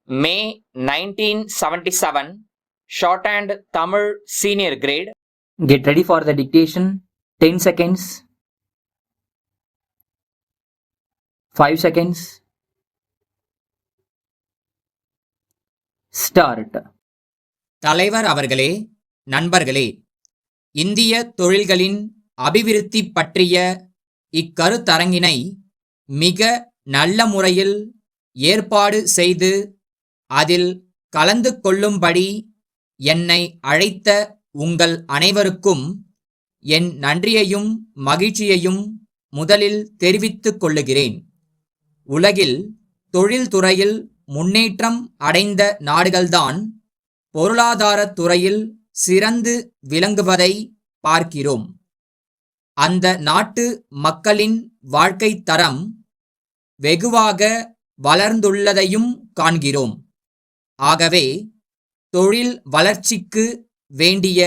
May 1977, Shorthand Tamil Senior Grade. Get ready for the dictation. 10 seconds. 5 seconds. Start. தலைவர் அவர்களே, நண்பர்களே, இந்திய தொழில்களின் அபிவிருத்தி பற்றிய இக்கருத்தரங்கினை மிக நல்ல முறையில் ஏற்பாடு செய்து அதில் கலந்து கொள்ளும்படி என்னை அழைத்த உங்கள் அனைவருக்கும் என் நன்றியையும் மகிழ்ச்சியையும் முதலில் தெரிவித்துக் கொள்ளுகிறேன். உலகில் தொழில்துறையில் முன்னேற்றம் அடைந்த நாடுகள்தான் பொருளாதாரத் துறையில் சிறந்து விளங்குவதை பார்க்கிறோம். அந்த நாட்டு மக்களின் வாழ்க்கை தரம் வெகுவாக வளர்ந்துள்ளதையும் காண்கிறோம். ஆகவே தொழில் வளர்ச்சிக்கு வேண்டிய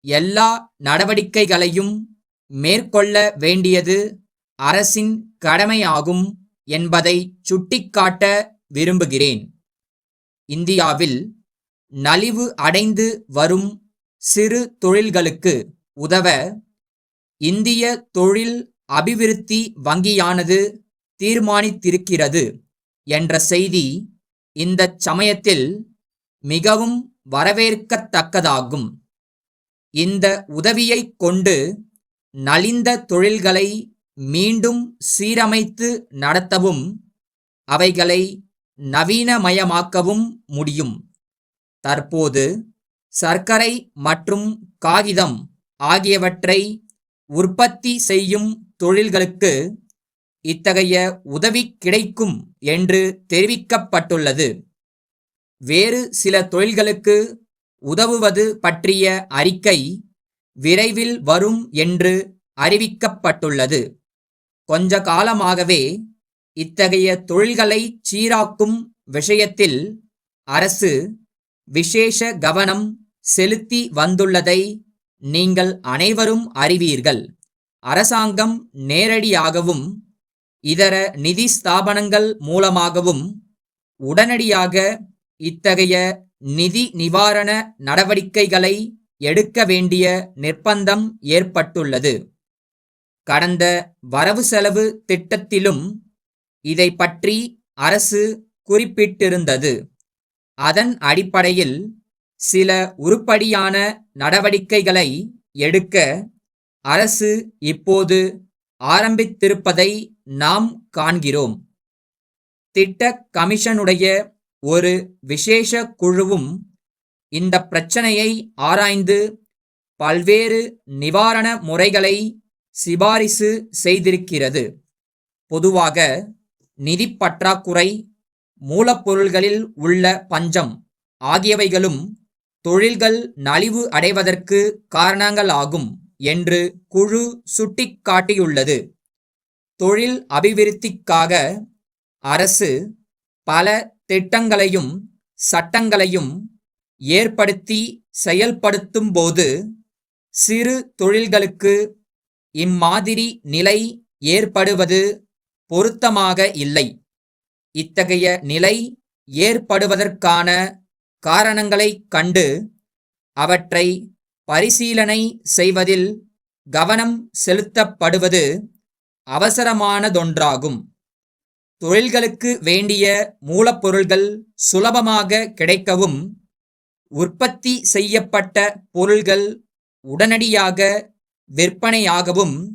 எல்லா நடவடிக்கைகளையும் மேற்கொள்ள வேண்டியது அரசின் கடமையாகும் என்பதை சுட்டிக்காட்ட விரும்புகிறேன். இந்தியாவில் நலிவு அடைந்து வரும் சிறு தொழில்களுக்கு உதவ இந்திய தொழில் அபிவிருத்தி வங்கியானது தீர்மானித்திருக்கிறது என்ற செய்தி இந்தச் சமயத்தில் மிகவும் வரவேற்கத்தக்கதாகும். இந்த உதவியைக் கொண்டு நலிந்த தொழில்களை மீண்டும் சீரமைத்து நடத்தவும் அவைகளை நவீனமயமாக்கவும் முடியும். தற்போது சர்க்கரை மற்றும் காகிதம் ஆகியவற்றை உற்பத்தி செய்யும் தொழில்களுக்கு இத்தகைய உதவி கிடைக்கும் என்று தெரிவிக்கப்பட்டுள்ளது. வேறு சில தொழில்களுக்கு உதவுவது பற்றிய அறிக்கை விரைவில் வரும் என்று அறிவிக்கப்பட்டுள்ளது. கொஞ்ச காலமாகவே இத்தகைய தொழில்களை சீராக்கும் விஷயத்தில் அரசு விசேஷ கவனம் செலுத்தி வந்துள்ளதை நீங்கள் அனைவரும் அறிவீர்கள். அரசாங்கம் நேரடியாகவும் இதர நிதி ஸ்தாபனங்கள் மூலமாகவும் உடனடியாக இத்தகைய நிதி நிவாரண நடவடிக்கைகளை எடுக்க வேண்டிய நிர்பந்தம் ஏற்பட்டுள்ளது. கடந்த வரவு செலவு திட்டத்திலும் இதை பற்றி அரசு குறிப்பிட்டிருந்தது. அதன் அடிப்படையில் சில உருப்படியான நடவடிக்கைகளை எடுக்க அரசு இப்போது ஆரம்பித்திருப்பதை நாம் காண்கிறோம். திட்ட கமிஷனுடைய ஒரு விசேஷ குழுவும் இந்த பிரச்சனையை ஆராய்ந்து பல்வேறு நிவாரண முறைகளை சிபாரிசு செய்திருக்கிறது. பொதுவாக நிதி பற்றாக்குறை, மூலப்பொருள்களில் உள்ள பஞ்சம் ஆகியவைகளும் தொழில்கள் நலிவு அடைவதற்கு காரணங்களாகும் என்று குழு சுட்டிக்காட்டியுள்ளது. தொழில் அபிவிருத்திக்காக அரசு பல திட்டங்களையும் சட்டங்களையும் ஏற்படுத்தி செயல்படுத்தும் போது சிறு தொழில்களுக்கு இம்மாதிரி நிலை ஏற்படுவது பொருத்தமாக இல்லை. இத்தகைய நிலை ஏற்படுவதற்கான காரணங்களைக் கண்டு அவற்றை பரிசீலனை செய்வதில் கவனம் செலுத்தப்படுவது அவசரமானதொன்றாகும். தொழில்களுக்கு வேண்டிய மூலப்பொருள்கள் சுலபமாக கிடைக்கவும், உற்பத்தி செய்யப்பட்ட பொருள்கள் உடனடியாக விற்பனையாகவும்,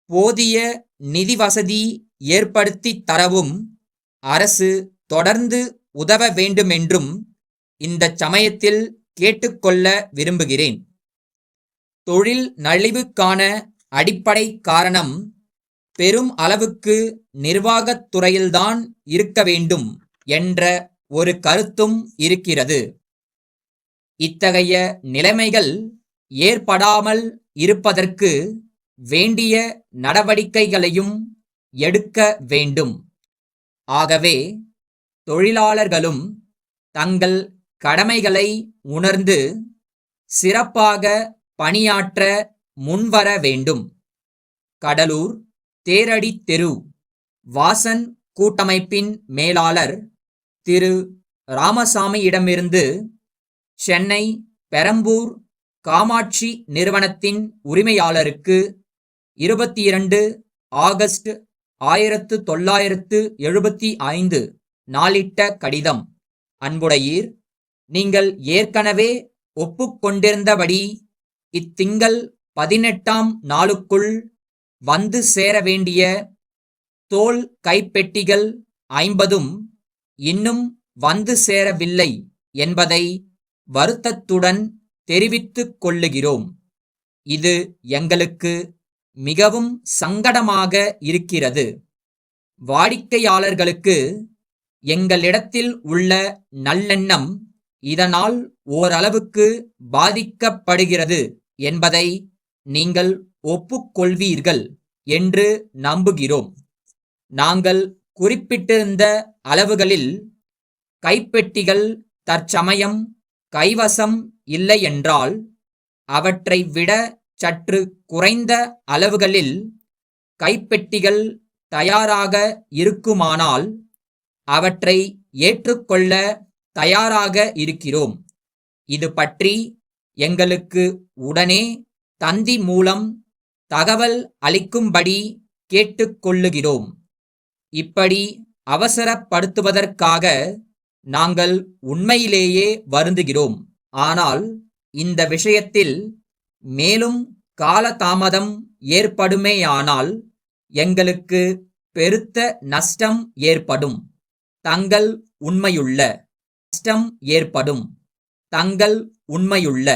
போதிய நிதி வசதி ஏற்படுத்தி தரவும் அரசு தொடர்ந்து உதவ வேண்டுமென்றும் இந்த சமயத்தில் கேட்டுக்கொள்ள விரும்புகிறேன். தொழில் நலிவுக்கான அடிப்படை காரணம் பெரும் அளவுக்கு நிர்வாகத் துறையில்தான் இருக்க வேண்டும் என்ற ஒரு கருத்தும் இருக்கிறது. இத்தகைய நிலைமைகள் ஏற்படாமல் இருப்பதற்கு வேண்டிய நடவடிக்கைகளையும் எடுக்க வேண்டும். ஆகவே தொழிலாளர்களும் தங்கள் கடமைகளை உணர்ந்து சிறப்பாக பணியாற்ற முன்வர வேண்டும். கடலூர் தேரடி தெரு வாசன் கூட்டமைப்பின் மேலாளர் திரு ராமசாமியிடமிருந்து சென்னை பெரம்பூர் காமாட்சி நிறுவனத்தின் உரிமையாளருக்கு 22 ஆகஸ்ட் 1975 நாளிட்ட கடிதம். அன்புடையீர், நீங்கள் ஏற்கனவே ஒப்புக்கொண்டிருந்தபடி இத்திங்கள் 18ஆம் நாளுக்குள் வந்து சேர வேண்டிய தோல் கைப்பெட்டிகள் 50 இன்னும் வந்து சேரவில்லை என்பதை வருத்தத்துடன் தெரிவித்துக் கொள்ளுகிறோம். இது எங்களுக்கு மிகவும் சங்கடமாக இருக்கிறது. வாடிக்கையாளர்களுக்கு எங்களிடத்தில் உள்ள நல்லெண்ணம் இதனால் ஓரளவுக்கு பாதிக்கப்படுகிறது என்பதை நீங்கள் ஒப்புக்கொள்வீர்கள் என்று நம்புகிறோம். நாங்கள் குறிப்பிட்டிருந்த அளவுகளில் கைப்பெட்டிகள் தற்சமயம் கைவசம் இல்லையென்றால் அவற்றை விட சற்று குறைந்த அளவுகளில் கைப்பெட்டிகள் தயாராக இருக்குமானால் அவற்றை ஏற்றுக்கொள்ள தயாராக இருக்கிறோம். இது பற்றி எங்களுக்கு உடனே தந்தி மூலம் தகவல் அளிக்கும்படி கேட்டுக்கொள்ளுகிறோம். இப்படி அவசரப்படுத்துவதற்காக நாங்கள் உண்மையிலேயே வருந்துகிறோம். ஆனால் இந்த விஷயத்தில் மேலும் காலதாமதம் ஏற்படுமேயானால் எங்களுக்கு பெருத்த நஷ்டம் ஏற்படும். தங்கள் உண்மையுள்ள